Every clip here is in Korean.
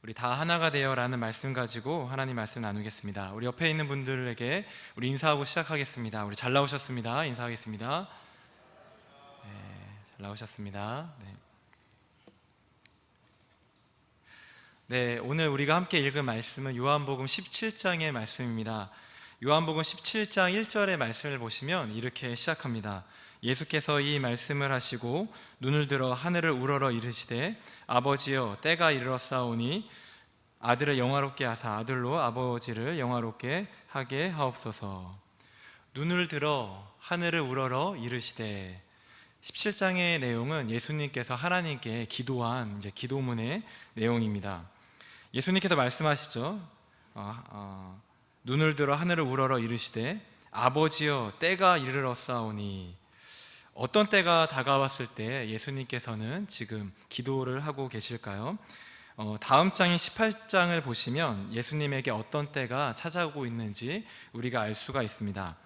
우리 다 하나가 되어라는 말씀 가지고 하나님 말씀 나누겠습니다. 우리 옆에 있는 분들에게 우리 인사하고 시작하겠습니다. 우리 잘 나오셨습니다. 인사하겠습니다. 네, 잘 나오셨습니다. 네, 오늘 우리가 함께 읽은 말씀은 요한복음 17장의 말씀입니다. 요한복음 17장 1절의 말씀을 보시면 이렇게 시작합니다. 예수께서 이 말씀을 하시고 눈을 들어 하늘을 우러러 이르시되 아버지여 때가 이르렀사오니 아들을 영화롭게 하사 아들로 아버지를 영화롭게 하게 하옵소서. 눈을 들어 하늘을 우러러 이르시되, 17장의 내용은 예수님께서 하나님께 기도한 기도문의 내용입니다. 예수님께서 말씀하시죠. 눈을 들어 하늘을 우러러 이르시되 아버지여 때가 이르렀사오니, 어떤 때가 다가왔을 때 예수님께서는 지금 기도를 하고 계실까요? 다음 장인 18장을 보시면 예수님에게 어떤 때가 찾아오고 있는지 우리가 알 수가 있습니다.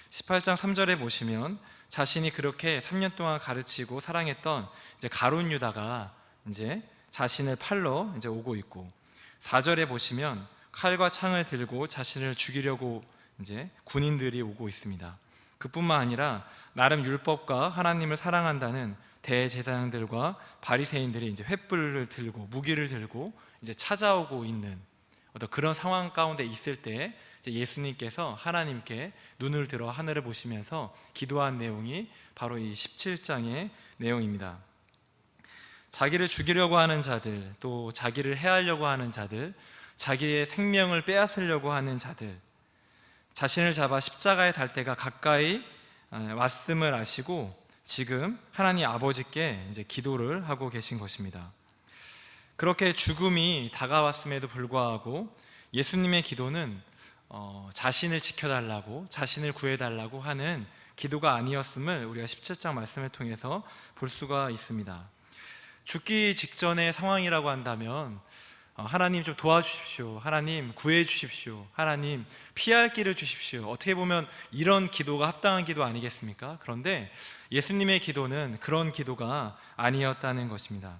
18장 3절에 보시면 자신이 그렇게 3년 동안 가르치고 사랑했던 가룟 유다가 자신을 팔러 오고 있고, 4절에 보시면 칼과 창을 들고 자신을 죽이려고 군인들이 오고 있습니다. 그뿐만 아니라 나름 율법과 하나님을 사랑한다는 대제사장들과 바리새인들이 횃불을 들고 무기를 들고 찾아오고 있는 어떤 그런 상황 가운데 있을 때 예수님께서 하나님께 눈을 들어 하늘을 보시면서 기도한 내용이 바로 이 17장의 내용입니다. 자기를 죽이려고 하는 자들, 또 자기를 해하려고 하는 자들, 자기의 생명을 빼앗으려고 하는 자들, 자신을 잡아 십자가에 달 때가 가까이 왔음을 아시고 지금 하나님 아버지께 기도를 하고 계신 것입니다. 그렇게 죽음이 다가왔음에도 불구하고 예수님의 기도는 자신을 지켜달라고, 자신을 구해달라고 하는 기도가 아니었음을 우리가 17장 말씀을 통해서 볼 수가 있습니다. 죽기 직전의 상황이라고 한다면 하나님 좀 도와주십시오, 하나님 구해주십시오, 하나님 피할 길을 주십시오, 어떻게 보면 이런 기도가 합당한 기도 아니겠습니까? 그런데 예수님의 기도는 그런 기도가 아니었다는 것입니다.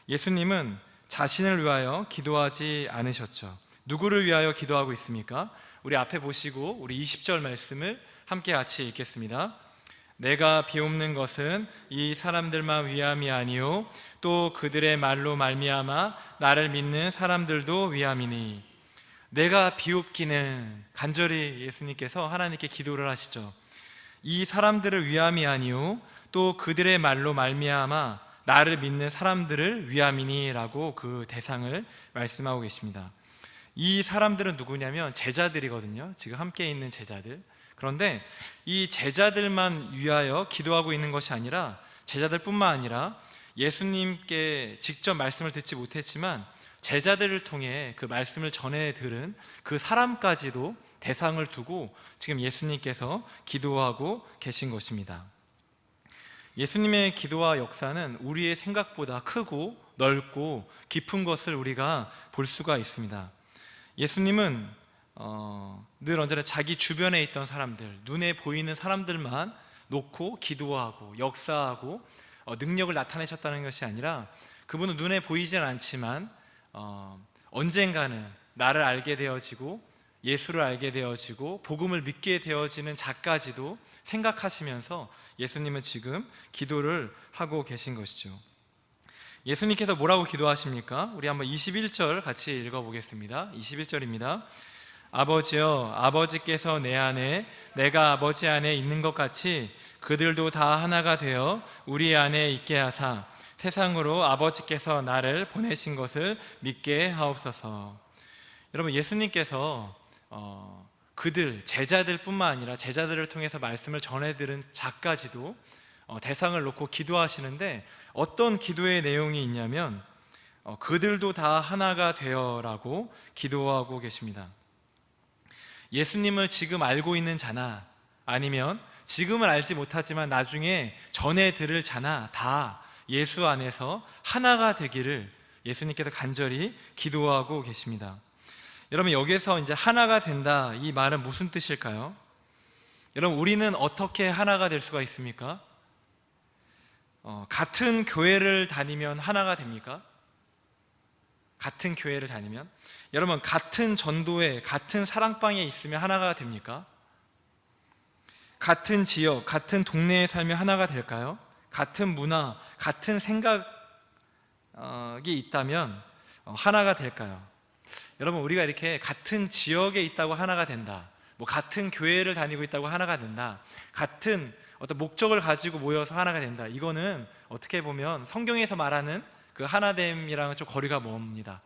예수님은 자신을 위하여 기도하지 않으셨죠. 누구를 위하여 기도하고 있습니까? 우리 앞에 보시고 우리 20절 말씀을 함께 같이 읽겠습니다. 내가 비옵는 것은 이 사람들만 위함이 아니요 또 그들의 말로 말미암아 나를 믿는 사람들도 위함이니. 내가 비옵기는, 간절히 예수님께서 하나님께 기도를 하시죠. 이 사람들을 위함이 아니요 또 그들의 말로 말미암아 나를 믿는 사람들을 위함이니 라고 그 대상을 말씀하고 계십니다. 이 사람들은 누구냐면 제자들이거든요. 지금 함께 있는 제자들. 그런데 이 제자들만 위하여 기도하고 있는 것이 아니라, 제자들뿐만 아니라 예수님께 직접 말씀을 듣지 못했지만 제자들을 통해 그 말씀을 전해 들은 그 사람까지도 대상을 두고 지금 예수님께서 기도하고 계신 것입니다. 예수님의 기도와 역사는 우리의 생각보다 크고 넓고 깊은 것을 우리가 볼 수가 있습니다. 예수님은 늘 언제나 자기 주변에 있던 사람들, 눈에 보이는 사람들만 놓고 기도하고 역사하고 능력을 나타내셨다는 것이 아니라, 그분은 눈에 보이진 않지만 언젠가는 나를 알게 되어지고 예수를 알게 되어지고 복음을 믿게 되어지는 자까지도 생각하시면서 예수님은 지금 기도를 하고 계신 것이죠. 예수님께서 뭐라고 기도하십니까? 우리 한번 21절 같이 읽어보겠습니다. 21절입니다. 아버지여, 아버지께서 내 안에 내가 아버지 안에 있는 것 같이 그들도 다 하나가 되어 우리 안에 있게 하사 세상으로 아버지께서 나를 보내신 것을 믿게 하옵소서. 여러분, 예수님께서 그들, 제자들뿐만 아니라 제자들을 통해서 말씀을 전해들은 자까지도 대상을 놓고 기도하시는데, 어떤 기도의 내용이 있냐면 그들도 다 하나가 되어라고 기도하고 계십니다. 예수님을 지금 알고 있는 자나, 아니면 지금은 알지 못하지만 나중에 전해 들을 자나, 다 예수 안에서 하나가 되기를 예수님께서 간절히 기도하고 계십니다. 여러분, 여기서 하나가 된다, 이 말은 무슨 뜻일까요? 여러분, 우리는 어떻게 하나가 될 수가 있습니까? 같은 교회를 다니면 하나가 됩니까? 같은 교회를 다니면? 여러분, 같은 전도회, 같은 사랑방에 있으면 하나가 됩니까? 같은 지역, 같은 동네에 살면 하나가 될까요? 같은 문화, 같은 생각이 있다면 하나가 될까요? 여러분, 우리가 이렇게 같은 지역에 있다고 하나가 된다, 같은 교회를 다니고 있다고 하나가 된다, 같은 어떤 목적을 가지고 모여서 하나가 된다, 이거는 어떻게 보면 성경에서 말하는 그 하나됨이랑은 좀 거리가 멉니다.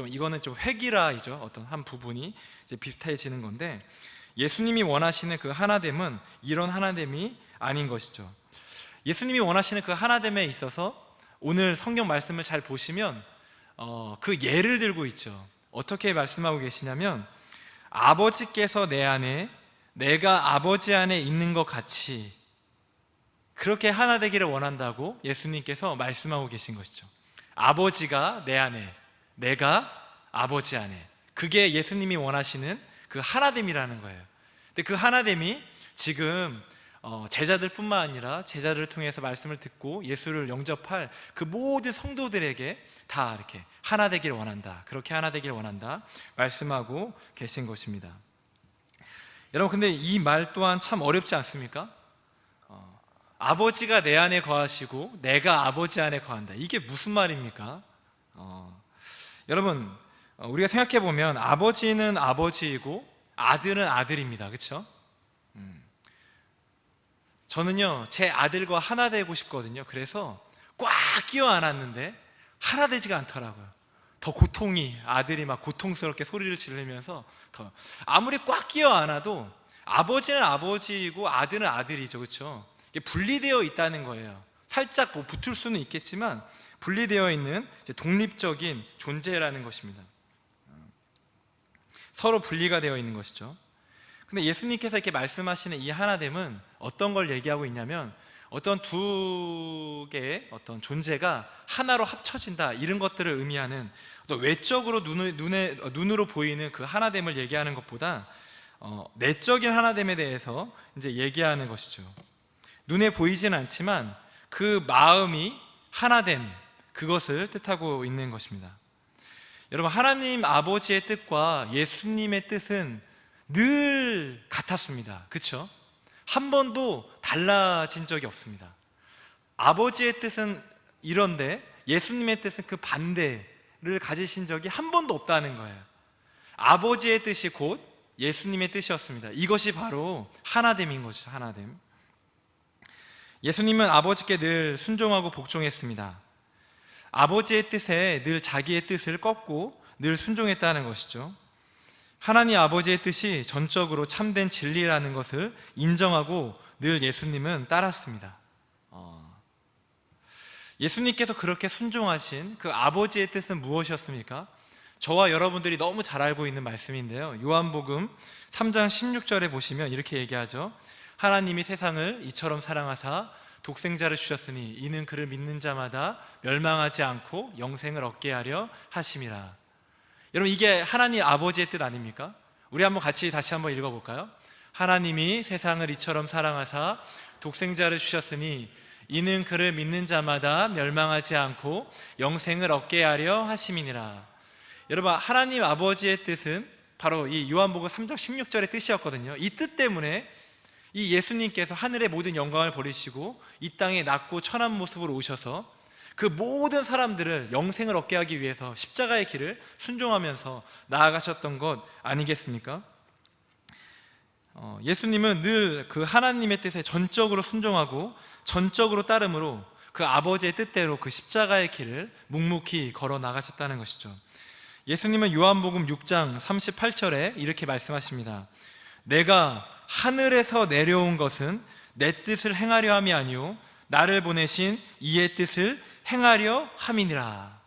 이거는 좀 획일화이죠. 어떤 한 부분이 이제 비슷해지는 건데, 예수님이 원하시는 그 하나됨은 이런 하나됨이 아닌 것이죠. 예수님이 원하시는 그 하나됨에 있어서 오늘 성경 말씀을 잘 보시면 그 예를 들고 있죠. 어떻게 말씀하고 계시냐면, 아버지께서 내 안에, 내가 아버지 안에 있는 것 같이 그렇게 하나 되기를 원한다고 예수님께서 말씀하고 계신 것이죠. 아버지가 내 안에, 내가 아버지 안에, 그게 예수님이 원하시는 그 하나됨이라는 거예요. 근데 그 하나됨이 지금 제자들뿐만 아니라 제자들을 통해서 말씀을 듣고 예수를 영접할 그 모든 성도들에게 다 이렇게 하나 되기를 원한다, 그렇게 하나 되기를 원한다 말씀하고 계신 것입니다. 여러분, 근데 이 말 또한 참 어렵지 않습니까? 아버지가 내 안에 거하시고 내가 아버지 안에 거한다, 이게 무슨 말입니까? 여러분, 우리가 생각해 보면 아버지는 아버지이고 아들은 아들입니다. 그렇죠? 저는요, 제 아들과 하나 되고 싶거든요. 그래서 꽉 끼워 안았는데 하나 되지가 않더라고요. 더 고통이, 아들이 막 고통스럽게 소리를 지르면서 더, 아무리 꽉 끼워 안아도 아버지는 아버지이고 아들은 아들이죠. 그렇죠? 이게 분리되어 있다는 거예요. 살짝 붙을 수는 있겠지만 분리되어 있는 독립적인 존재라는 것입니다. 서로 분리가 되어 있는 것이죠. 근데 예수님께서 이렇게 말씀하시는 이 하나됨은 어떤 걸 얘기하고 있냐면, 어떤 두 개의 존재가 하나로 합쳐진다, 이런 것들을 의미하는, 또 외적으로 눈으로 보이는 그 하나됨을 얘기하는 것보다 내적인 하나됨에 대해서 이제 얘기하는 것이죠. 눈에 보이지는 않지만 그 마음이 하나됨, 그것을 뜻하고 있는 것입니다. 여러분, 하나님 아버지의 뜻과 예수님의 뜻은 늘 같았습니다. 그렇죠? 한 번도 달라진 적이 없습니다. 아버지의 뜻은 이런데 예수님의 뜻은 그 반대를 가지신 적이 한 번도 없다는 거예요. 아버지의 뜻이 곧 예수님의 뜻이었습니다. 이것이 바로 하나됨인 것이죠. 하나됨. 예수님은 아버지께 늘 순종하고 복종했습니다. 아버지의 뜻에 늘 자기의 뜻을 꺾고 늘 순종했다는 것이죠. 하나님 아버지의 뜻이 전적으로 참된 진리라는 것을 인정하고 늘 예수님은 따랐습니다. 예수님께서 그렇게 순종하신 그 아버지의 뜻은 무엇이었습니까? 저와 여러분들이 너무 잘 알고 있는 말씀인데요, 요한복음 3장 16절에 보시면 이렇게 얘기하죠. 하나님이 세상을 이처럼 사랑하사 독생자를 주셨으니 이는 그를 믿는 자마다 멸망하지 않고 영생을 얻게 하려 하심이라. 여러분, 이게 하나님 아버지의 뜻 아닙니까? 우리 한번 같이 다시 한번 읽어볼까요? 하나님이 세상을 이처럼 사랑하사 독생자를 주셨으니 이는 그를 믿는 자마다 멸망하지 않고 영생을 얻게 하려 하심이니라. 여러분, 하나님 아버지의 뜻은 바로 이 요한복음 3장 16절의 뜻이었거든요. 이 뜻 때문에 이 예수님께서 하늘의 모든 영광을 버리시고 이 땅에 낮고 천한 모습으로 오셔서 그 모든 사람들을 영생을 얻게 하기 위해서 십자가의 길을 순종하면서 나아가셨던 것 아니겠습니까? 예수님은 늘 그 하나님의 뜻에 전적으로 순종하고 전적으로 따름으로 그 아버지의 뜻대로 그 십자가의 길을 묵묵히 걸어 나가셨다는 것이죠. 예수님은 요한복음 6장 38절에 이렇게 말씀하십니다. 내가 하늘에서 내려온 것은 내 뜻을 행하려 함이 아니요 나를 보내신 이의 뜻을 행하려 함이니라.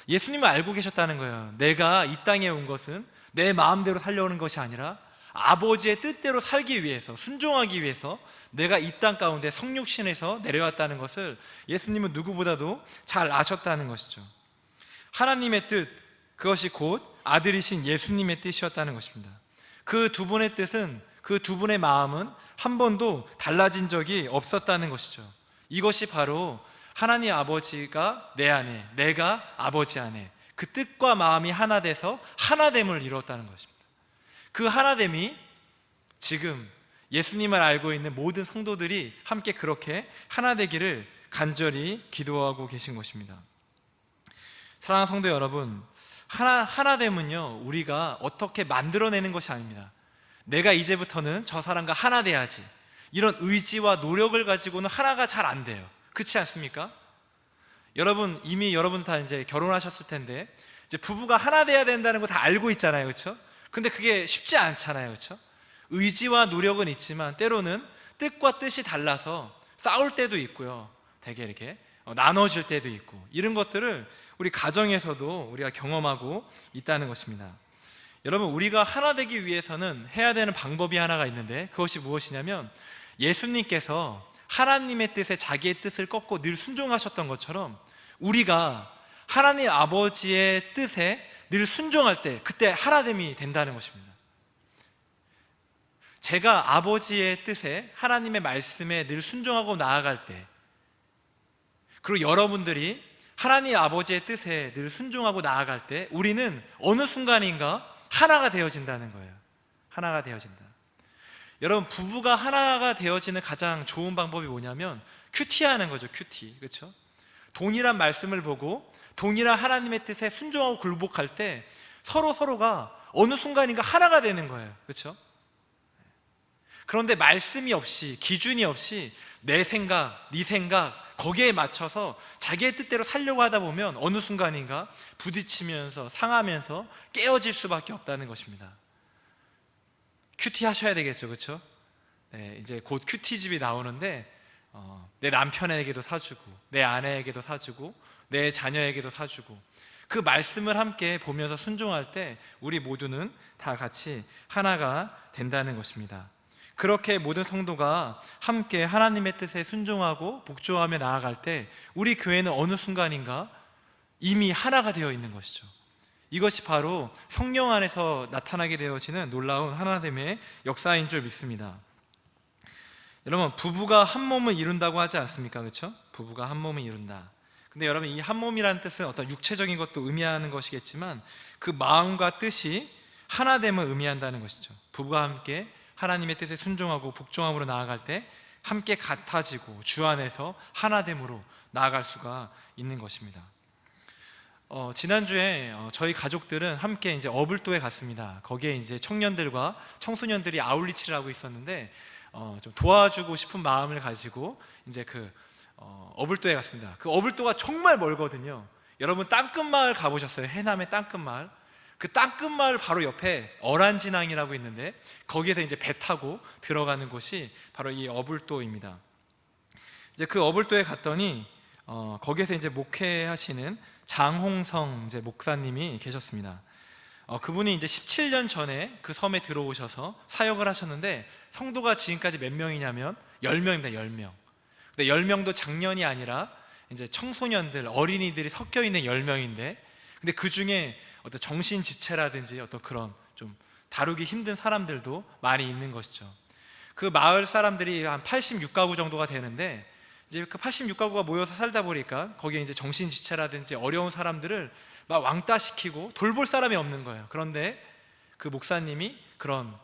예수님은 알고 계셨다는 거예요. 내가 이 땅에 온 것은 내 마음대로 살려오는 것이 아니라 아버지의 뜻대로 살기 위해서, 순종하기 위해서 내가 이 땅 가운데 성육신에서 내려왔다는 것을 예수님은 누구보다도 잘 아셨다는 것이죠. 하나님의 뜻, 그것이 곧 아들이신 예수님의 뜻이었다는 것입니다. 그 두 분의 뜻은, 그 두 분의 마음은 한 번도 달라진 적이 없었다는 것이죠. 이것이 바로 하나님 아버지가 내 안에, 내가 아버지 안에, 그 뜻과 마음이 하나 돼서 하나됨을 이루었다는 것입니다. 그 하나됨이 지금 예수님을 알고 있는 모든 성도들이 함께 그렇게 하나 되기를 간절히 기도하고 계신 것입니다. 사랑하는 성도 여러분, 하나됨은요, 우리가 어떻게 만들어내는 것이 아닙니다. 내가 이제부터는 저 사람과 하나 돼야지, 이런 의지와 노력을 가지고는 하나가 잘 안 돼요. 그렇지 않습니까? 여러분, 이미 여러분 다 이제 결혼하셨을 텐데 이제 부부가 하나 돼야 된다는 거 다 알고 있잖아요, 그렇죠? 근데 그게 쉽지 않잖아요, 그렇죠? 의지와 노력은 있지만 때로는 뜻과 뜻이 달라서 싸울 때도 있고요, 되게 이렇게 나눠질 때도 있고, 이런 것들을 우리 가정에서도 우리가 경험하고 있다는 것입니다. 여러분, 우리가 하나 되기 위해서는 해야 되는 방법이 하나가 있는데, 그것이 무엇이냐면, 예수님께서 하나님의 뜻에 자기의 뜻을 꺾고 늘 순종하셨던 것처럼 우리가 하나님 아버지의 뜻에 늘 순종할 때, 그때 하나됨이 된다는 것입니다. 제가 아버지의 뜻에, 하나님의 말씀에 늘 순종하고 나아갈 때, 그리고 여러분들이 하나님 아버지의 뜻에 늘 순종하고 나아갈 때, 우리는 어느 순간인가 하나가 되어진다는 거예요. 하나가 되어진다. 여러분, 부부가 하나가 되어지는 가장 좋은 방법이 뭐냐면 큐티하는 거죠. 큐티, 그렇죠? 동일한 말씀을 보고 동일한 하나님의 뜻에 순종하고 굴복할 때 서로가 어느 순간인가 하나가 되는 거예요, 그렇죠? 그런데 말씀이 없이, 기준이 없이 내 생각, 네 생각 거기에 맞춰서 자기의 뜻대로 살려고 하다 보면 어느 순간인가 부딪히면서 상하면서 깨어질 수밖에 없다는 것입니다. 큐티 하셔야 되겠죠, 그렇죠? 네, 이제 곧 큐티집이 나오는데 내 남편에게도 사주고, 내 아내에게도 사주고, 내 자녀에게도 사주고, 그 말씀을 함께 보면서 순종할 때 우리 모두는 다 같이 하나가 된다는 것입니다. 그렇게 모든 성도가 함께 하나님의 뜻에 순종하고 복종하며 나아갈 때 우리 교회는 어느 순간인가 이미 하나가 되어 있는 것이죠. 이것이 바로 성령 안에서 나타나게 되어지는 놀라운 하나됨의 역사인 줄 믿습니다. 여러분, 부부가 한 몸을 이룬다고 하지 않습니까? 그렇죠? 부부가 한 몸을 이룬다. 근데 여러분, 이 한 몸이라는 뜻은 어떤 육체적인 것도 의미하는 것이겠지만 그 마음과 뜻이 하나됨을 의미한다는 것이죠. 부부가 함께 하나님의 뜻에 순종하고 복종함으로 나아갈 때 함께 같아지고 주 안에서 하나됨으로 나아갈 수가 있는 것입니다. 지난주에 저희 가족들은 함께 이제 어불도에 갔습니다. 거기에 이제 청년들과 청소년들이 아울리치를 하고 있었는데 좀 도와주고 싶은 마음을 가지고 이제 어불도에 갔습니다. 그 어불도가 정말 멀거든요. 여러분, 땅끝마을 가보셨어요? 해남의 땅끝마을. 그 땅끝마을 바로 옆에 어란진항이라고 있는데 거기에서 이제 배 타고 들어가는 곳이 바로 이 어불도입니다. 이제 그 어불도에 갔더니 거기에서 이제 목회하시는 장홍성 이제 목사님이 계셨습니다. 그분이 이제 17년 전에 그 섬에 들어오셔서 사역을 하셨는데 성도가 지금까지 몇 명이냐면 10명입니다. 10명. 근데 10명도 작년이 아니라 이제 청소년들, 어린이들이 섞여 있는 10명인데, 근데 그 중에 어떤 정신지체라든지 어떤 그런 좀 다루기 힘든 사람들도 많이 있는 것이죠. 그 마을 사람들이 한 86가구 정도가 되는데, 이제 그 86가구가 모여서 살다 보니까 거기에 이제 정신지체라든지 어려운 사람들을 막 왕따시키고 돌볼 사람이 없는 거예요. 그런데 그 목사님이 그런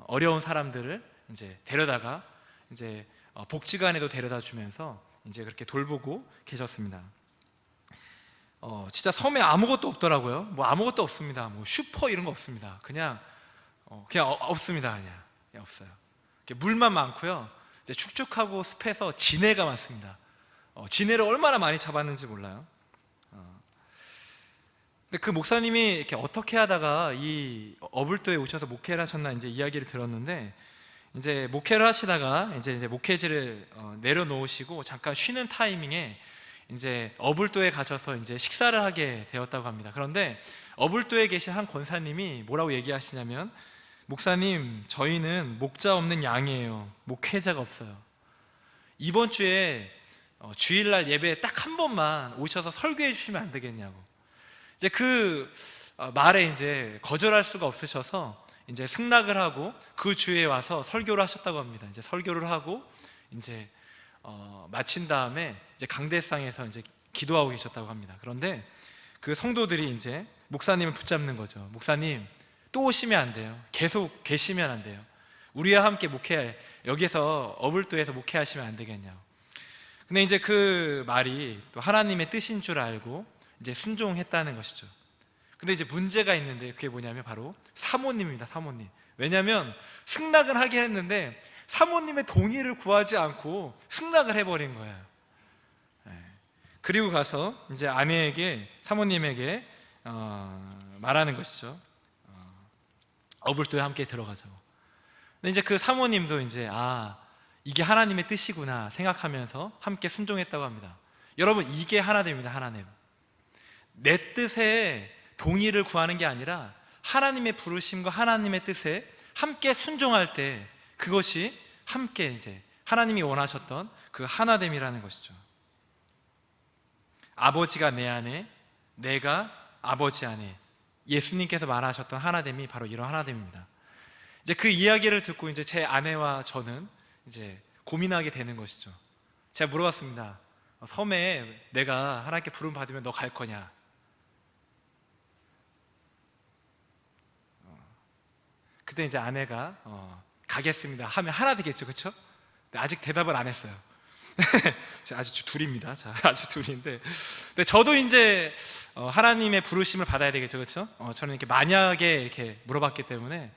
어려운 사람들을 이제 데려다가 이제 복지관에도 데려다 주면서 이제 그렇게 돌보고 계셨습니다. 진짜 섬에 아무것도 없더라고요. 뭐 아무것도 없습니다. 뭐 슈퍼 이런 거 없습니다. 그냥 없습니다. 그냥 없어요. 물만 많고요. 이제 축축하고 습해서 진해가 많습니다. 진해를 얼마나 많이 잡았는지 몰라요. 근데 그 목사님이 이렇게 어떻게 하다가 이 어불도에 오셔서 목회를 하셨나 이제 이야기를 들었는데, 이제 목회를 하시다가 이제 목회지를 내려놓으시고 잠깐 쉬는 타이밍에 이제 어불도에 가셔서 이제 식사를 하게 되었다고 합니다. 그런데 어불도에 계신 한 권사님이 뭐라고 얘기하시냐면, 목사님, 저희는 목자 없는 양이에요. 목회자가 없어요. 이번 주에 주일날 예배에 딱 한 번만 오셔서 설교해 주시면 안 되겠냐고. 이제 그 말에 이제 거절할 수가 없으셔서 이제 승낙을 하고 그 주에 와서 설교를 하셨다고 합니다. 이제 설교를 하고 이제 마친 다음에 이제 강대상에서 이제 기도하고 계셨다고 합니다. 그런데 그 성도들이 이제 목사님을 붙잡는 거죠. 목사님, 또 오시면 안 돼요. 계속 계시면 안 돼요. 우리와 함께 여기서 어불도에서 목회하시면 안 되겠냐고. 근데 이제 그 말이 또 하나님의 뜻인 줄 알고 이제 순종했다는 것이죠. 근데 이제 문제가 있는데, 그게 뭐냐면 바로 사모님입니다. 사모님. 왜냐하면 승낙은 하긴 했는데 사모님의 동의를 구하지 않고 승낙을 해버린 거예요. 그리고 가서 이제 아내에게, 사모님에게 말하는 것이죠. 어불도에 함께 들어가자고. 근데 이제 그 사모님도 이제 이게 하나님의 뜻이구나 생각하면서 함께 순종했다고 합니다. 여러분, 이게 하나됨입니다. 하나됨. 내 뜻에 동의를 구하는 게 아니라 하나님의 부르심과 하나님의 뜻에 함께 순종할 때, 그것이 함께 이제 하나님이 원하셨던 그 하나됨이라는 것이죠. 아버지가 내 안에, 내가 아버지 안에, 예수님께서 말하셨던 하나됨이 바로 이런 하나됨입니다. 이제 그 이야기를 듣고 이제 제 아내와 저는 이제 고민하게 되는 것이죠. 제가 물어봤습니다. 섬에 내가 하나님께 부름 받으면 너 갈 거냐? 그때 이제 아내가 가겠습니다 하면 하나 되겠죠, 그렇죠? 아직 대답을 안 했어요. 아직 둘입니다. 아직 둘인데, 근데 저도 이제 하나님의 부르심을 받아야 되겠죠, 그렇죠? 저는 이렇게 만약에 이렇게 물어봤기 때문에.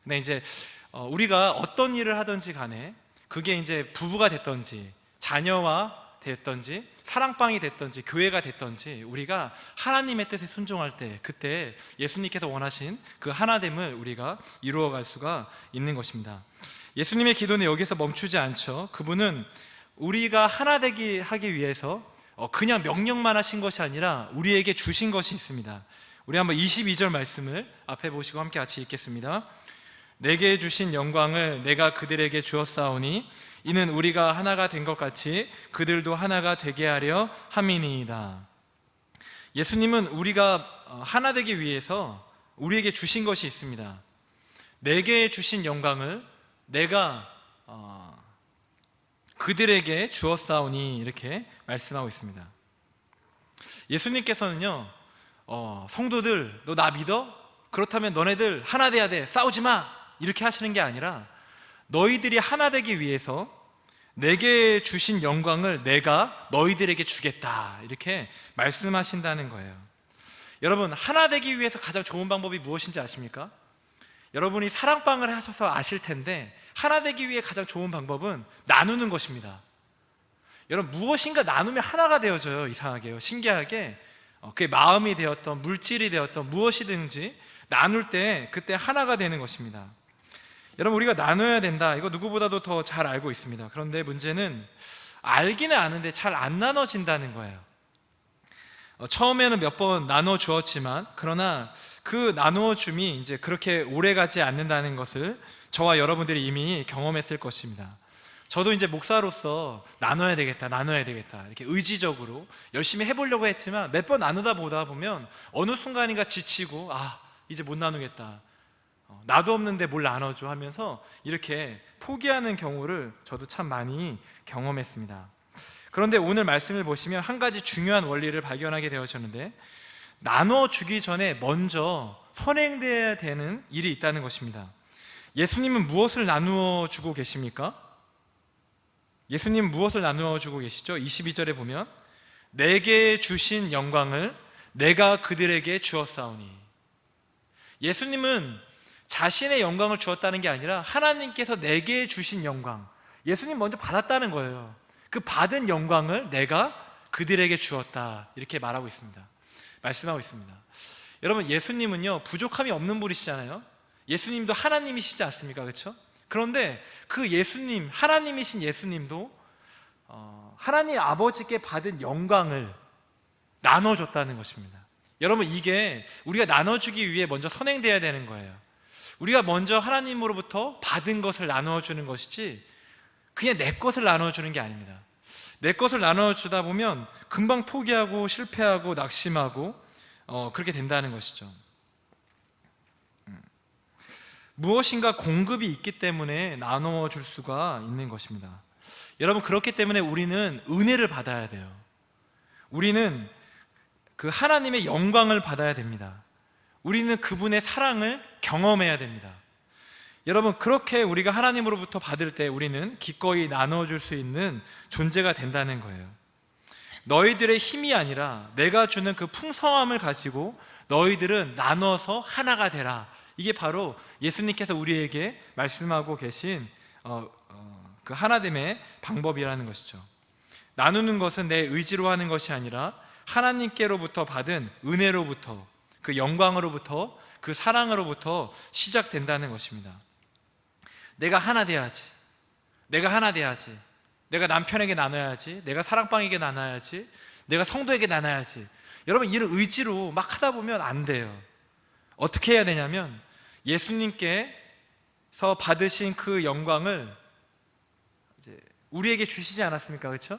근데 이제 우리가 어떤 일을 하든지 간에, 그게 이제 부부가 됐든지 자녀와 됐든지 사랑방이 됐든지 교회가 됐든지, 우리가 하나님의 뜻에 순종할 때, 그때 예수님께서 원하신 그 하나됨을 우리가 이루어갈 수가 있는 것입니다. 예수님의 기도는 여기서 멈추지 않죠. 그분은 우리가 하나 되게 하기 위해서 그냥 명령만 하신 것이 아니라 우리에게 주신 것이 있습니다. 우리 한번 22절 말씀을 앞에 보시고 함께 같이 읽겠습니다. 내게 주신 영광을 내가 그들에게 주었사오니 이는 우리가 하나가 된 것 같이 그들도 하나가 되게 하려 함이니이다. 예수님은 우리가 하나 되기 위해서 우리에게 주신 것이 있습니다. 내게 주신 영광을 내가 그들에게 주었사오니, 이렇게 말씀하고 있습니다. 예수님께서는요, 성도들 너 나 믿어? 그렇다면 너네들 하나 돼야 돼, 싸우지 마, 이렇게 하시는 게 아니라 너희들이 하나 되기 위해서 내게 주신 영광을 내가 너희들에게 주겠다, 이렇게 말씀하신다는 거예요. 여러분, 하나 되기 위해서 가장 좋은 방법이 무엇인지 아십니까? 여러분이 사랑방을 하셔서 아실 텐데, 하나 되기 위해 가장 좋은 방법은 나누는 것입니다. 여러분, 무엇인가 나누면 하나가 되어져요. 이상하게요, 신기하게. 그게 마음이 되었던, 물질이 되었던, 무엇이든지 나눌 때 그때 하나가 되는 것입니다. 여러분, 우리가 나눠야 된다, 이거 누구보다도 더 잘 알고 있습니다. 그런데 문제는 알기는 아는데 잘 안 나눠진다는 거예요. 처음에는 몇 번 나눠 주었지만, 그러나 그 나누어 줌이 이제 그렇게 오래 가지 않는다는 것을 저와 여러분들이 이미 경험했을 것입니다. 저도 이제 목사로서 나눠야 되겠다 이렇게 의지적으로 열심히 해보려고 했지만, 몇 번 나누다 보다 보면 어느 순간인가 지치고 이제 못 나누겠다, 나도 없는데 뭘 나눠줘 하면서 이렇게 포기하는 경우를 저도 참 많이 경험했습니다. 그런데 오늘 말씀을 보시면 한 가지 중요한 원리를 발견하게 되어졌는데, 나눠주기 전에 먼저 선행되어야 되는 일이 있다는 것입니다. 예수님은 무엇을 나누어 주고 계십니까? 예수님은 무엇을 나누어 주고 계시죠? 22절에 보면 내게 주신 영광을 내가 그들에게 주었사오니. 예수님은 자신의 영광을 주었다는 게 아니라 하나님께서 내게 주신 영광, 예수님 먼저 받았다는 거예요. 그 받은 영광을 내가 그들에게 주었다, 이렇게 말하고 있습니다. 말씀하고 있습니다. 여러분, 예수님은요 부족함이 없는 분이시잖아요. 예수님도 하나님이시지 않습니까? 그렇죠? 그런데 그 예수님, 하나님이신 예수님도 하나님 아버지께 받은 영광을 나눠줬다는 것입니다. 여러분, 이게 우리가 나눠주기 위해 먼저 선행돼야 되는 거예요. 우리가 먼저 하나님으로부터 받은 것을 나눠주는 것이지 그냥 내 것을 나눠주는 게 아닙니다. 내 것을 나눠주다 보면 금방 포기하고 실패하고 낙심하고 그렇게 된다는 것이죠. 무엇인가 공급이 있기 때문에 나눠줄 수가 있는 것입니다. 여러분, 그렇기 때문에 우리는 은혜를 받아야 돼요. 우리는 그 하나님의 영광을 받아야 됩니다. 우리는 그분의 사랑을 경험해야 됩니다. 여러분, 그렇게 우리가 하나님으로부터 받을 때 우리는 기꺼이 나눠줄 수 있는 존재가 된다는 거예요. 너희들의 힘이 아니라 내가 주는 그 풍성함을 가지고 너희들은 나눠서 하나가 되라. 이게 바로 예수님께서 우리에게 말씀하고 계신 그 하나됨의 방법이라는 것이죠. 나누는 것은 내 의지로 하는 것이 아니라 하나님께로부터 받은 은혜로부터, 그 영광으로부터, 그 사랑으로부터 시작된다는 것입니다. 내가 하나 돼야지, 내가 하나 돼야지, 내가 남편에게 나눠야지, 내가 사랑방에게 나눠야지, 내가 성도에게 나눠야지. 여러분, 이런 의지로 막 하다 보면 안 돼요. 어떻게 해야 되냐면 예수님께서 받으신 그 영광을 이제 우리에게 주시지 않았습니까? 그렇죠?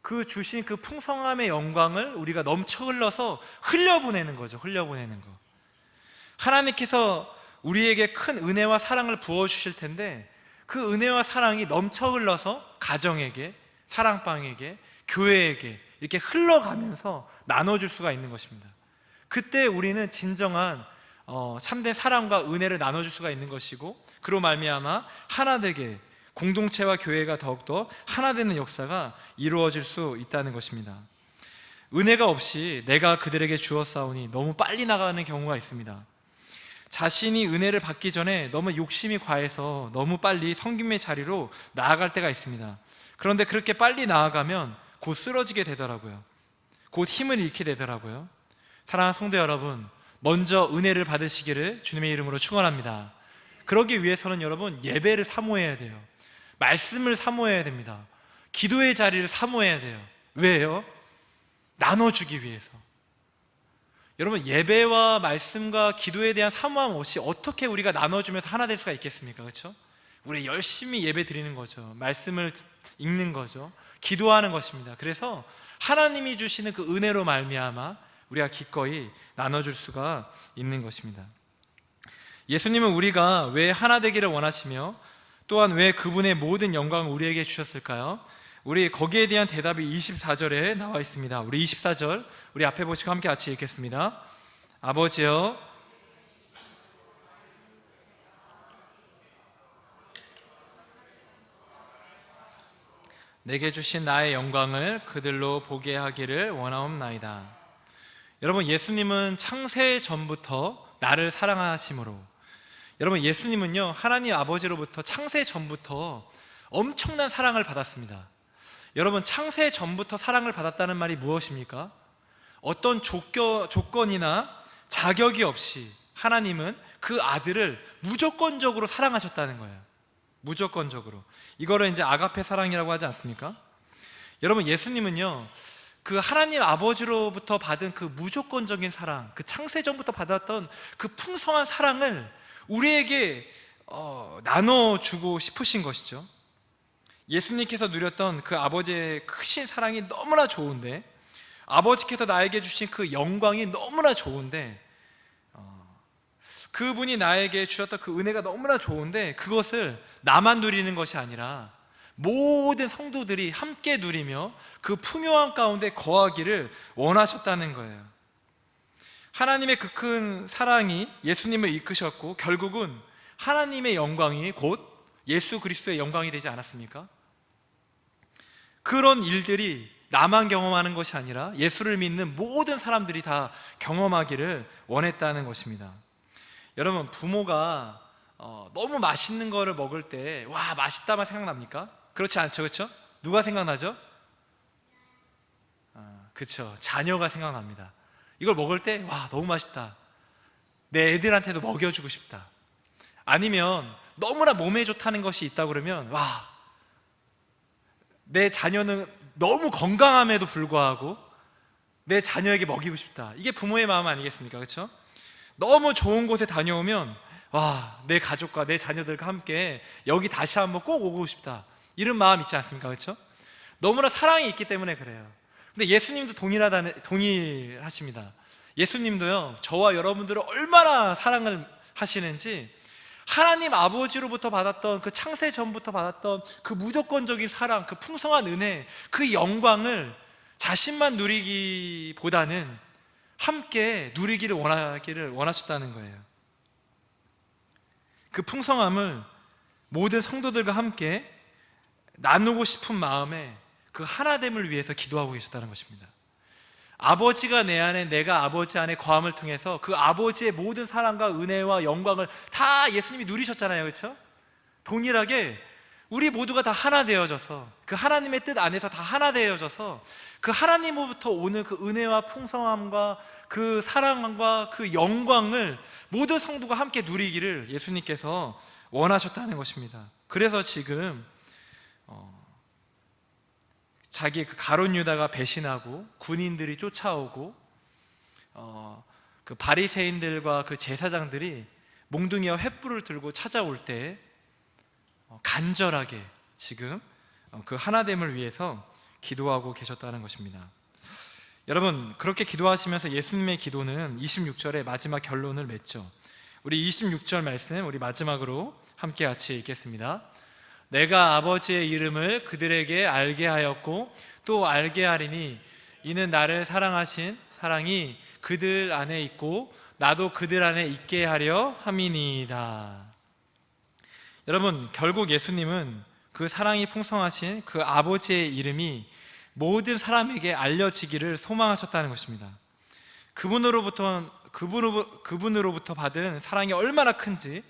그 주신 그 풍성함의 영광을 우리가 넘쳐 흘러서 흘려보내는 거죠. 흘려보내는 거. 하나님께서 우리에게 큰 은혜와 사랑을 부어주실 텐데 그 은혜와 사랑이 넘쳐 흘러서 가정에게, 사랑방에게, 교회에게 이렇게 흘러가면서 나눠줄 수가 있는 것입니다. 그때 우리는 진정한 참된 사랑과 은혜를 나눠줄 수가 있는 것이고, 그로 말미암아 하나 되게 공동체와 교회가 더욱더 하나 되는 역사가 이루어질 수 있다는 것입니다. 은혜가 없이 내가 그들에게 주었사오니 너무 빨리 나가는 경우가 있습니다. 자신이 은혜를 받기 전에 너무 욕심이 과해서 너무 빨리 섬김의 자리로 나아갈 때가 있습니다. 그런데 그렇게 빨리 나아가면 곧 쓰러지게 되더라고요. 곧 힘을 잃게 되더라고요. 사랑하는 성도 여러분, 먼저 은혜를 받으시기를 주님의 이름으로 축원합니다. 그러기 위해서는 여러분, 예배를 사모해야 돼요. 말씀을 사모해야 됩니다. 기도의 자리를 사모해야 돼요. 왜요? 나눠주기 위해서. 여러분, 예배와 말씀과 기도에 대한 사모함 없이 어떻게 우리가 나눠주면서 하나 될 수가 있겠습니까? 그렇죠? 우리 열심히 예배 드리는 거죠. 말씀을 읽는 거죠. 기도하는 것입니다. 그래서 하나님이 주시는 그 은혜로 말미암아 우리가 기꺼이 나눠줄 수가 있는 것입니다. 예수님은 우리가 왜 하나 되기를 원하시며 또한 왜 그분의 모든 영광을 우리에게 주셨을까요? 우리 거기에 대한 대답이 24절에 나와 있습니다. 우리 24절 우리 앞에 보시고 함께 같이 읽겠습니다. 아버지여, 내게 주신 나의 영광을 그들로 보게 하기를 원하옵나이다. 여러분, 예수님은 창세 전부터 나를 사랑하심으로, 여러분, 예수님은요 하나님 아버지로부터 창세 전부터 엄청난 사랑을 받았습니다. 여러분, 창세 전부터 사랑을 받았다는 말이 무엇입니까? 어떤 조건이나 자격이 없이 하나님은 그 아들을 무조건적으로 사랑하셨다는 거예요. 무조건적으로. 이거를 이제 아가페 사랑이라고 하지 않습니까? 여러분, 예수님은요 그 하나님 아버지로부터 받은 그 무조건적인 사랑, 그 창세전부터 받았던 그 풍성한 사랑을 우리에게 나눠주고 싶으신 것이죠. 예수님께서 누렸던 그 아버지의 크신 사랑이 너무나 좋은데, 아버지께서 나에게 주신 그 영광이 너무나 좋은데, 그분이 나에게 주셨던 그 은혜가 너무나 좋은데, 그것을 나만 누리는 것이 아니라 모든 성도들이 함께 누리며 그 풍요함 가운데 거하기를 원하셨다는 거예요. 하나님의 그 큰 사랑이 예수님을 이끄셨고, 결국은 하나님의 영광이 곧 예수 그리스도의 영광이 되지 않았습니까? 그런 일들이 나만 경험하는 것이 아니라 예수를 믿는 모든 사람들이 다 경험하기를 원했다는 것입니다. 여러분, 부모가 너무 맛있는 거를 먹을 때 와, 맛있다만 생각납니까? 그렇지 않죠, 그렇죠? 누가 생각나죠? 그렇죠, 자녀가 생각납니다. 이걸 먹을 때 와, 너무 맛있다, 내 애들한테도 먹여주고 싶다. 아니면 너무나 몸에 좋다는 것이 있다 그러면 와, 내 자녀는 너무 건강함에도 불구하고 내 자녀에게 먹이고 싶다. 이게 부모의 마음 아니겠습니까? 그렇죠? 너무 좋은 곳에 다녀오면 와, 내 가족과 내 자녀들과 함께 여기 다시 한번 꼭 오고 싶다, 이런 마음 있지 않습니까? 그렇죠? 너무나 사랑이 있기 때문에 그래요. 근데 예수님도 동일하십니다. 예수님도요 저와 여러분들을 얼마나 사랑을 하시는지, 하나님 아버지로부터 받았던 그 창세 전부터 받았던 그 무조건적인 사랑, 그 풍성한 은혜, 그 영광을 자신만 누리기보다는 함께 누리기를 원하셨다는 거예요. 그 풍성함을 모든 성도들과 함께 나누고 싶은 마음에 그 하나됨을 위해서 기도하고 계셨다는 것입니다. 아버지가 내 안에, 내가 아버지 안에 거함을 통해서 그 아버지의 모든 사랑과 은혜와 영광을 다 예수님이 누리셨잖아요. 그렇죠? 동일하게 우리 모두가 다 하나 되어져서 그 하나님의 뜻 안에서 다 하나 되어져서 그 하나님으로부터 오는 그 은혜와 풍성함과 그 사랑과 그 영광을 모든 성도가 함께 누리기를 예수님께서 원하셨다는 것입니다. 그래서 지금 자기 그 가룟 유다가 배신하고 군인들이 쫓아오고 그 바리새인들과 그 제사장들이 몽둥이와 횃불을 들고 찾아올 때 간절하게 지금 그 하나됨을 위해서 기도하고 계셨다는 것입니다. 여러분, 그렇게 기도하시면서 예수님의 기도는 26절의 마지막 결론을 맺죠. 우리 26절 말씀 우리 마지막으로 함께 같이 읽겠습니다. 내가 아버지의 이름을 그들에게 알게 하였고 또 알게 하리니 이는 나를 사랑하신 사랑이 그들 안에 있고 나도 그들 안에 있게 하려 함이니이다. 여러분, 결국 예수님은 그 사랑이 풍성하신 그 아버지의 이름이 모든 사람에게 알려지기를 소망하셨다는 것입니다. 그분으로부터 받은 사랑이 얼마나 큰지,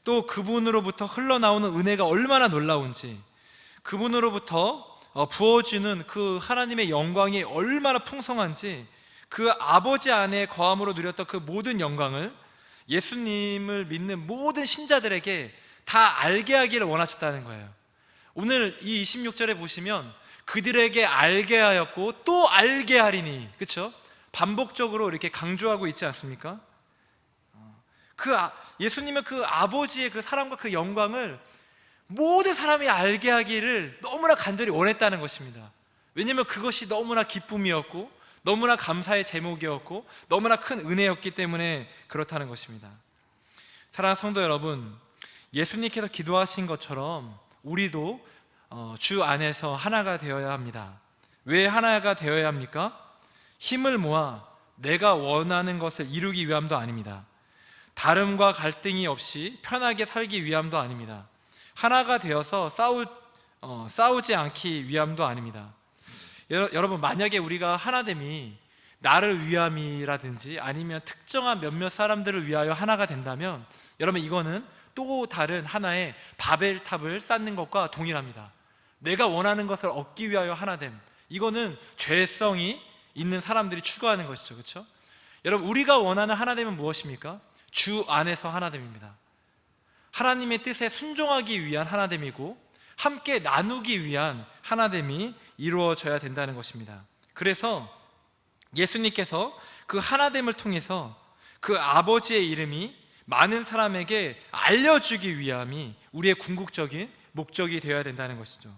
또 그분으로부터 흘러나오는 은혜가 얼마나 놀라운지, 그분으로부터 부어주는 그 하나님의 영광이 얼마나 풍성한지, 그 아버지 안에 거함으로 누렸던 그 모든 영광을 예수님을 믿는 모든 신자들에게 다 알게 하기를 원하셨다는 거예요. 오늘 이 26절에 보시면 그들에게 알게 하였고 또 알게 하리니, 그렇죠? 반복적으로 이렇게 강조하고 있지 않습니까? 예수님은 그 아버지의 그 사랑과 그 영광을 모든 사람이 알게 하기를 너무나 간절히 원했다는 것입니다. 왜냐하면 그것이 너무나 기쁨이었고 너무나 감사의 제목이었고 너무나 큰 은혜였기 때문에 그렇다는 것입니다. 사랑하는 성도 여러분, 예수님께서 기도하신 것처럼 우리도 주 안에서 하나가 되어야 합니다. 왜 하나가 되어야 합니까? 힘을 모아 내가 원하는 것을 이루기 위함도 아닙니다. 다름과 갈등이 없이 편하게 살기 위함도 아닙니다. 하나가 되어서 싸우지 않기 위함도 아닙니다. 여러분, 만약에 우리가 하나됨이 나를 위함이라든지 아니면 특정한 몇몇 사람들을 위하여 하나가 된다면 여러분, 이거는 또 다른 하나의 바벨탑을 쌓는 것과 동일합니다. 내가 원하는 것을 얻기 위하여 하나됨, 이거는 죄성이 있는 사람들이 추구하는 것이죠. 그렇죠? 여러분, 우리가 원하는 하나됨은 무엇입니까? 주 안에서 하나됨입니다. 하나님의 뜻에 순종하기 위한 하나됨이고 함께 나누기 위한 하나됨이 이루어져야 된다는 것입니다. 그래서 예수님께서 그 하나됨을 통해서 그 아버지의 이름이 많은 사람에게 알려주기 위함이 우리의 궁극적인 목적이 되어야 된다는 것이죠.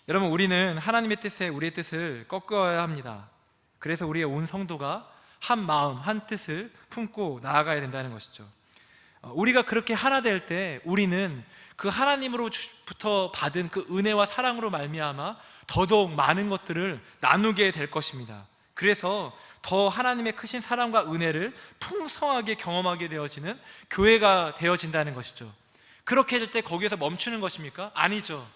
여러분, 우리는 하나님의 뜻에 우리의 뜻을 꺾어야 합니다. 그래서 우리의 온 성도가 한 마음, 한 뜻을 품고 나아가야 된다는 것이죠. 우리가 그렇게 하나 될 때 우리는 그 하나님으로부터 받은 그 은혜와 사랑으로 말미암아 더더욱 많은 것들을 나누게 될 것입니다. 그래서 더 하나님의 크신 사랑과 은혜를 풍성하게 경험하게 되어지는 교회가 되어진다는 것이죠. 그렇게 될 때 거기에서 멈추는 것입니까? 아니죠.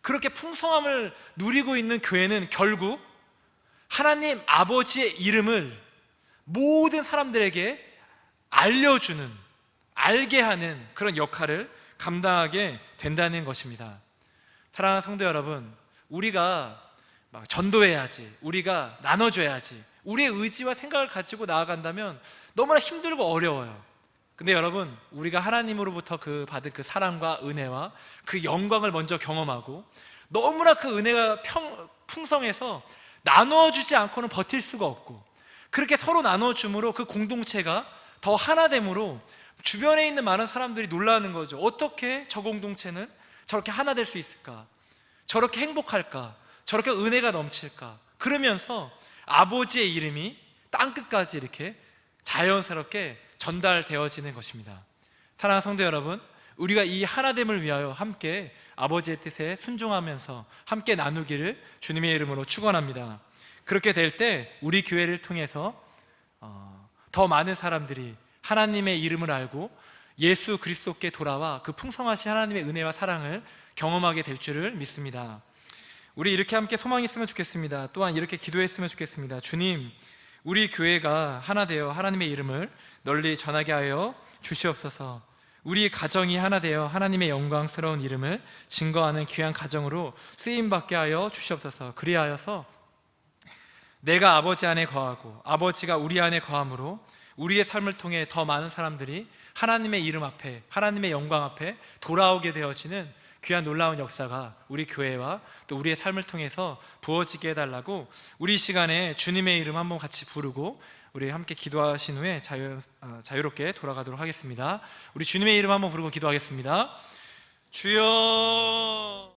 그렇게 풍성함을 누리고 있는 교회는 결국 하나님 아버지의 이름을 모든 사람들에게 알려주는, 알게 하는 그런 역할을 감당하게 된다는 것입니다. 사랑하는 성도 여러분, 우리가 막 전도해야지, 우리가 나눠줘야지, 우리의 의지와 생각을 가지고 나아간다면 너무나 힘들고 어려워요. 근데 여러분, 우리가 하나님으로부터 받은 그 사랑과 은혜와 그 영광을 먼저 경험하고 너무나 그 은혜가 풍성해서 나누어주지 않고는 버틸 수가 없고, 그렇게 서로 나눠줌으로 그 공동체가 더 하나됨으로 주변에 있는 많은 사람들이 놀라는 거죠. 어떻게 저 공동체는 저렇게 하나 될 수 있을까? 저렇게 행복할까? 저렇게 은혜가 넘칠까? 그러면서 아버지의 이름이 땅끝까지 이렇게 자연스럽게 전달되어지는 것입니다. 사랑하는 성도 여러분, 우리가 이 하나됨을 위하여 함께 아버지의 뜻에 순종하면서 함께 나누기를 주님의 이름으로 축원합니다. 그렇게 될 때 우리 교회를 통해서 더 많은 사람들이 하나님의 이름을 알고 예수 그리스도께 돌아와 그 풍성하신 하나님의 은혜와 사랑을 경험하게 될 줄을 믿습니다. 우리 이렇게 함께 소망이 있으면 좋겠습니다. 또한 이렇게 기도했으면 좋겠습니다. 주님, 우리 교회가 하나 되어 하나님의 이름을 널리 전하게 하여 주시옵소서. 우리 가정이 하나 되어 하나님의 영광스러운 이름을 증거하는 귀한 가정으로 쓰임받게 하여 주시옵소서. 그리하여서 내가 아버지 안에 거하고 아버지가 우리 안에 거함으로 우리의 삶을 통해 더 많은 사람들이 하나님의 이름 앞에, 하나님의 영광 앞에 돌아오게 되어지는 귀한 놀라운 역사가 우리 교회와 또 우리의 삶을 통해서 부어지게 해달라고, 우리 시간에 주님의 이름 한번 같이 부르고 우리 함께 기도하신 후에 자유롭게 돌아가도록 하겠습니다. 우리 주님의 이름 한번 부르고 기도하겠습니다. 주여.